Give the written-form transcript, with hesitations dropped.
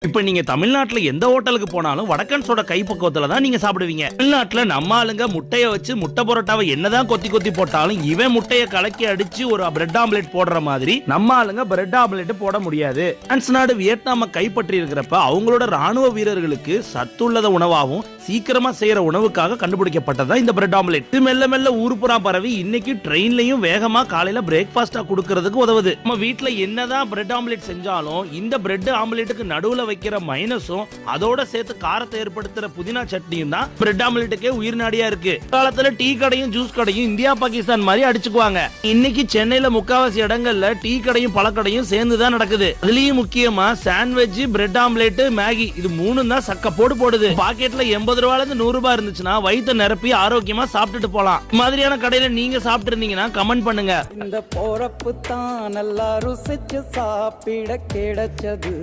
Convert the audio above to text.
இப்ப நீங்க தமிழ்நாட்டுல எந்த ஹோட்டலுக்கு போனாலும் வடக்கன்ஸோட கைப்பக்குவத்துல தான் நீங்க சாப்பிடுவீங்க. தமிழ்நாட்டுல நம்ம ஆளுங்க முட்டைய வச்சு முட்டை பரோட்டாவை என்னதான் கொத்தி கொத்தி போட்டாலும் இவன் முட்டைய கலக்கி அடிச்சு ஒரு பிரெட் ஆம்லெட் போடுற மாதிரி நம்ம ஆளுங்க பிரெட் ஆம்லெட் போட முடியாது. பிரான்ஸ் நாடு வியட்நாம கைப்பற்றி இருக்கிறப்ப அவங்களோட ராணுவ வீரர்களுக்கு சத்துள்ளத உணவாகவும் சீக்கிரமா செய்யற உணவுக்காக கண்டுபிடிக்கப்பட்டதா இந்த பிரெட் ஆம்லெட். இது மெல்ல மெல்ல ஊருப்புறா பரவி இன்னைக்கு ட்ரெயின்லயும் வேகமா காலையில பிரேக்ஃபாஸ்டா கொடுக்கறதுக்கு உதவுது. நம்ம வீட்டுல என்னதான் பிரெட் ஆம்லெட் செஞ்சாலும் இந்த பிரெட் ஆம்லெட்டுக்கு நடுவுல வைக்கிற மைனஸும் அதோட சேர்த்து காரத்தை ஏற்படுத்துற புதினா சட்னியும் தான் பிரெட் ஆம்லெட்டுக்கே உயிர் நாடியா இருக்கு. காலத்துல டீ கடையும் ஜூஸ் கடையும் இந்தியா பாகிஸ்தான் மாதிரி அடிச்சுக்குவாங்க. இன்னைக்கு சென்னையில முக்காவாசி இடங்கள்ல டீ கடையும் பழக்கடையும் சேர்ந்துதான் நடக்குது. அதுலயும் முக்கியமா சாண்ட்விச், பிரெட் ஆம்லெட், மேகி இது மூணும் தான் சக்க போடுது. பாக்கெட்ல 80 ரூபாயில இருந்து 100 ரூபாய் இருந்துச்சுன்னா வயிற்று நிரப்பி ஆரோக்கியமா சாப்பிட்டுட்டு போலாம். மாதிரியான கடையில நீங்க சாப்பிட்டு இருந்தீங்கன்னா கமெண்ட் பண்ணுங்க. இந்த போறப்பு தான் நல்லா ருசிச்சு சாப்பிட கிடைச்சது.